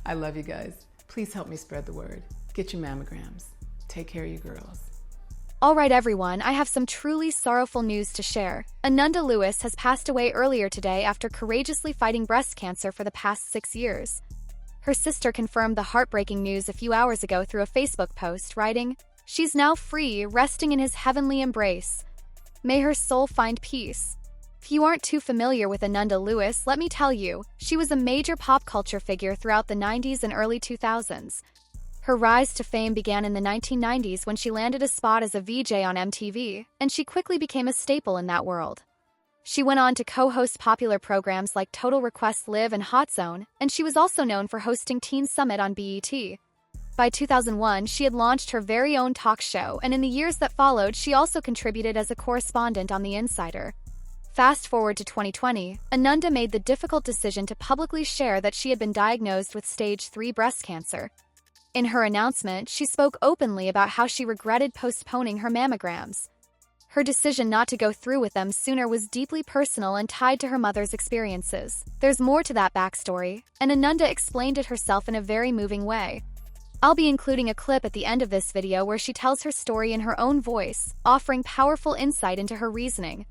I love you guys. Please help me spread the word. Get your mammograms. Take care of you girls. All right, everyone, I have some truly sorrowful news to share. Ananda Lewis has passed away earlier today after courageously fighting breast cancer for the past 6 years. Her sister confirmed the heartbreaking news a few hours ago through a Facebook post, writing, "She's now free, resting in his heavenly embrace. May her soul find peace." If you aren't too familiar with Ananda Lewis, let me tell you, she was a major pop culture figure throughout the 90s and early 2000s. Her rise to fame began in the 1990s when she landed a spot as a VJ on MTV, and she quickly became a staple in that world. She went on to co-host popular programs like Total Request Live and Hot Zone, and she was also known for hosting Teen Summit on BET. By 2001, she had launched her very own talk show, and in the years that followed, she also contributed as a correspondent on The Insider. Fast forward to 2020, Ananda made the difficult decision to publicly share that she had been diagnosed with stage 3 breast cancer. In her announcement, she spoke openly about how she regretted postponing her mammograms. Her decision not to go through with them sooner was deeply personal and tied to her mother's experiences. There's more to that backstory, and Ananda explained it herself in a very moving way. I'll be including a clip at the end of this video where she tells her story in her own voice, offering powerful insight into her reasoning.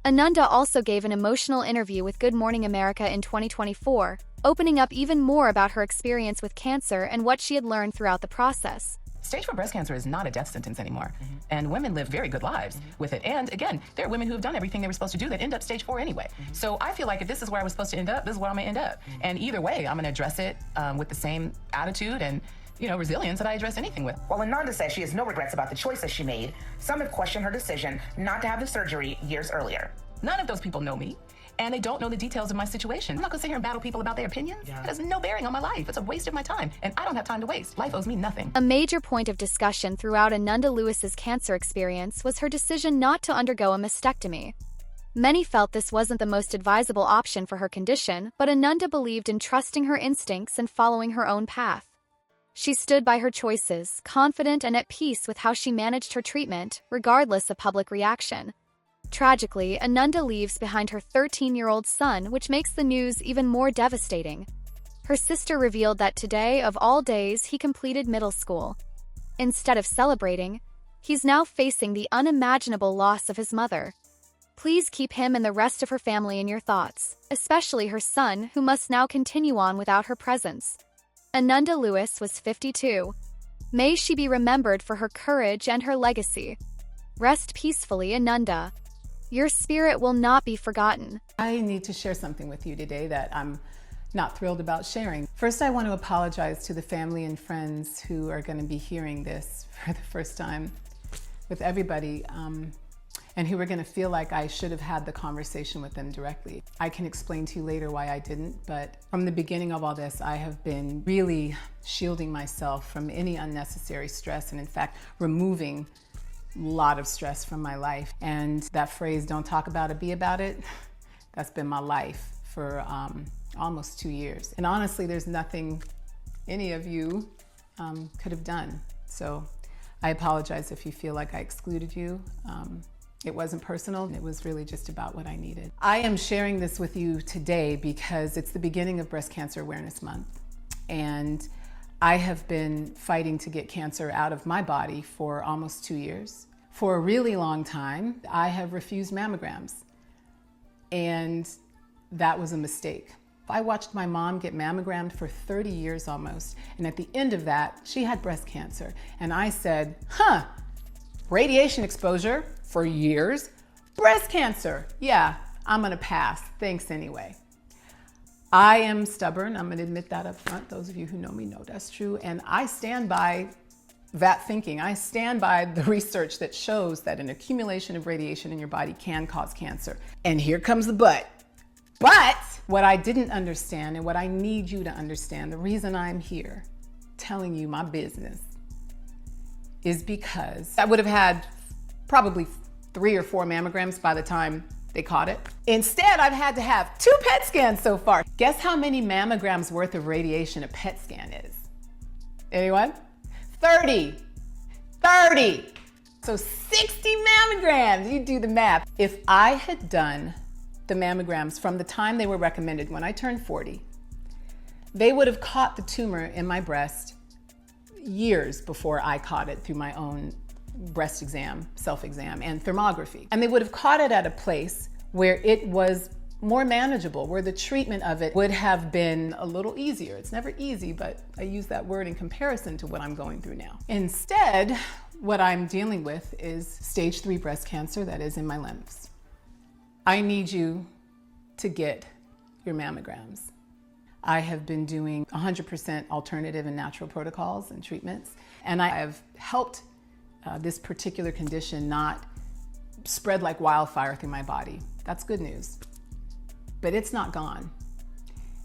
Ananda also gave an emotional interview with Good Morning America in 2024, opening up even more about her experience with cancer and what she had learned throughout the process. Stage 4 breast cancer is not a death sentence anymore, and women live very good lives with it. And again, there are women who have done everything they were supposed to do that end up stage 4 anyway. So I feel like if this is where I was supposed to end up, this is where I'm gonna end up. And either way, I'm gonna address it with the same attitude and resilience that I address anything with. While Ananda says she has no regrets about the choices she made, some have questioned her decision not to have the surgery years earlier. None of those people know me, and they don't know the details of my situation. I'm not gonna sit here and battle people about their opinions. It has no bearing on my life. It's a waste of my time, and I don't have time to waste. Life owes me nothing. A major point of discussion throughout Ananda Lewis's cancer experience was her decision not to undergo a mastectomy. Many felt this wasn't the most advisable option for her condition, but Ananda believed in trusting her instincts and following her own path. She stood by her choices, confident and at peace with how she managed her treatment, regardless of public reaction. Tragically, Ananda leaves behind her 13-year-old son, which makes the news even more devastating. Her sister revealed that today, of all days, he completed middle school. Instead of celebrating, he's now facing the unimaginable loss of his mother. Please keep him and the rest of her family in your thoughts, especially her son, who must now continue on without her presence. Ananda Lewis was 52. May she be remembered for her courage and her legacy. Rest peacefully, Ananda. Your spirit will not be forgotten. I need to share something with you today that I'm not thrilled about sharing. First, I want to apologize to the family and friends who are going to be hearing this for the first time with everybody, and who are going to feel like I should have had the conversation with them directly. I can explain to you later why I didn't, but from the beginning of all this, I have been really shielding myself from any unnecessary stress, and in fact, removing a lot of stress from my life. And that phrase, don't talk about it, be about it, that's been my life for almost 2 years. And honestly, there's nothing any of you could have done. So I apologize if you feel like I excluded you. It wasn't personal, it was really just about what I needed. I am sharing this with you today because it's the beginning of Breast Cancer Awareness Month. And I have been fighting to get cancer out of my body for almost 2 years. For a really long time, I have refused mammograms. And that was a mistake. I watched my mom get mammogrammed for 30 years almost. And at the end of that, she had breast cancer. And I said, radiation exposure for years, breast cancer. Yeah, I'm gonna pass, thanks anyway. I am stubborn, I'm gonna admit that up front. Those of you who know me know that's true. And I stand by that thinking. I stand by the research that shows that an accumulation of radiation in your body can cause cancer. And here comes the but. But what I didn't understand and what I need you to understand, the reason I'm here telling you my business is because I would have had probably 3 or 4 mammograms by the time they caught it. Instead, I've had to have 2 PET scans so far. Guess how many mammograms worth of radiation a PET scan is? Anyone? 30. So 60 mammograms, you do the math. If I had done the mammograms from the time they were recommended when I turned 40, They would have caught the tumor in my breast years before I caught it through my own breast exam, self-exam, and thermography. And they would have caught it at a place where it was more manageable, where the treatment of it would have been a little easier. It's never easy, but I use that word in comparison to what I'm going through now. Instead, what I'm dealing with is stage 3 breast cancer that is in my lymphs. I need you to get your mammograms. I have been doing 100% alternative and natural protocols and treatments, and I have helped this particular condition not spread like wildfire through my body. That's good news. But it's not gone.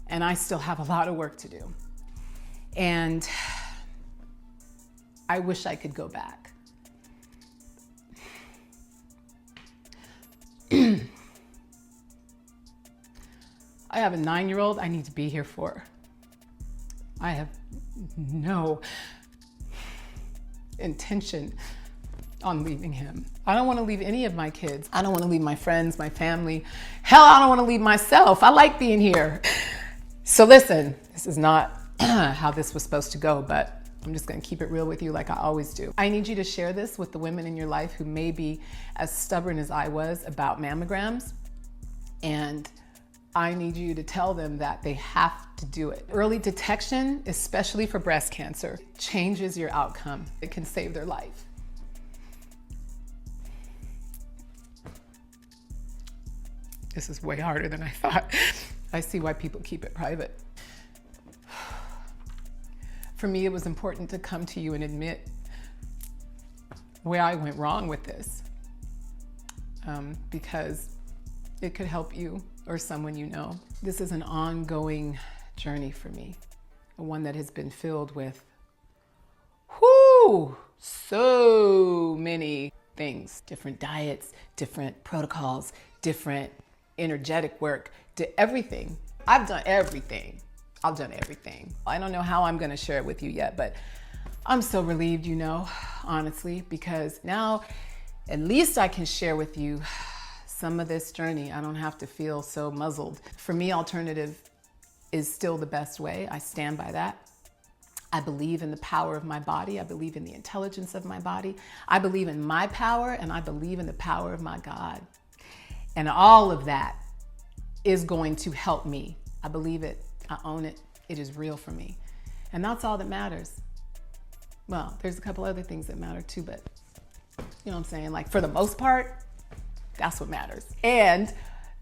And I still have a lot of work to do. And I wish I could go back. I have a 9-year-old I need to be here for. I have no intention on leaving him. I don't want to leave any of my kids. I don't want to leave my friends, my family. Hell, I don't want to leave myself. I like being here. So listen, this is not how this was supposed to go, but I'm just going to keep it real with you like I always do. I need you to share this with the women in your life who may be as stubborn as I was about mammograms. And I need you to tell them that they have to do it. Early detection, especially for breast cancer, changes your outcome. It can save their life. This is way harder than I thought. I see why people keep it private. For me, it was important to come to you and admit where I went wrong with this, because it could help you or someone you know. This is an ongoing journey for me, one that has been filled with so many things, different diets, different protocols, different energetic work, to everything. I've done everything. I don't know how I'm gonna share it with you yet, but I'm so relieved, you know, honestly, because now at least I can share with you some of this journey. I don't have to feel so muzzled. For me, alternative is still the best way. I stand by that. I believe in the power of my body. I believe in the intelligence of my body. I believe in my power, and I believe in the power of my God. And all of that is going to help me. I believe it. I own it. It is real for me. And that's all that matters. Well, there's a couple other things that matter too, but you know what I'm saying? Like, for the most part, that's what matters. And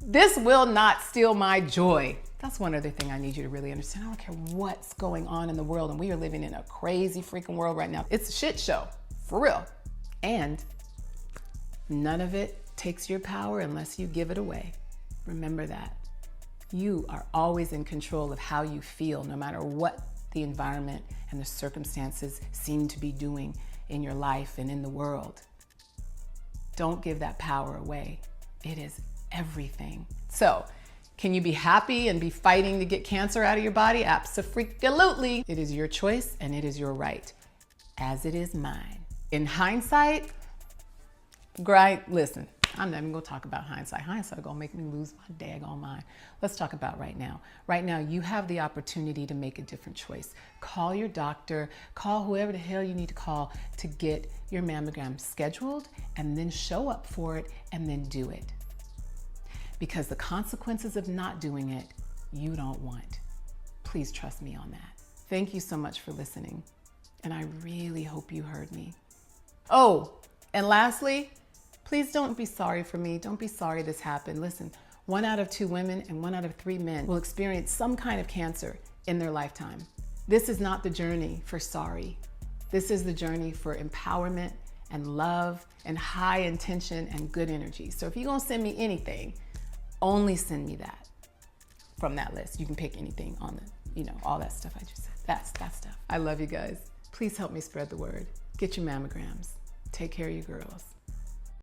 this will not steal my joy. That's one other thing I need you to really understand. I don't care what's going on in the world, and we are living in a crazy freaking world right now. It's a shit show, for real. And none of it takes your power unless you give it away. Remember that. You are always in control of how you feel, no matter what the environment and the circumstances seem to be doing in your life and in the world. Don't give that power away. It is everything. So, can you be happy and be fighting to get cancer out of your body? Abso-freaking-lutely. It is your choice and it is your right, as it is mine. In hindsight, listen, I'm not even gonna talk about hindsight. Hindsight gonna make me lose my daggone mind. Let's talk about right now. Right now, you have the opportunity to make a different choice. Call your doctor, call whoever the hell you need to call to get your mammogram scheduled, and then show up for it and then do it. Because the consequences of not doing it, you don't want. Please trust me on that. Thank you so much for listening. And I really hope you heard me. Oh, and lastly, please don't be sorry for me. Don't be sorry this happened. Listen, 1 out of 2 women and 1 out of 3 men will experience some kind of cancer in their lifetime. This is not the journey for sorry. This is the journey for empowerment and love and high intention and good energy. So if you're gonna send me anything, only send me that from that list. You can pick anything on the, all that stuff I just said. That's that stuff. I love you guys. Please help me spread the word. Get your mammograms. Take care of you girls.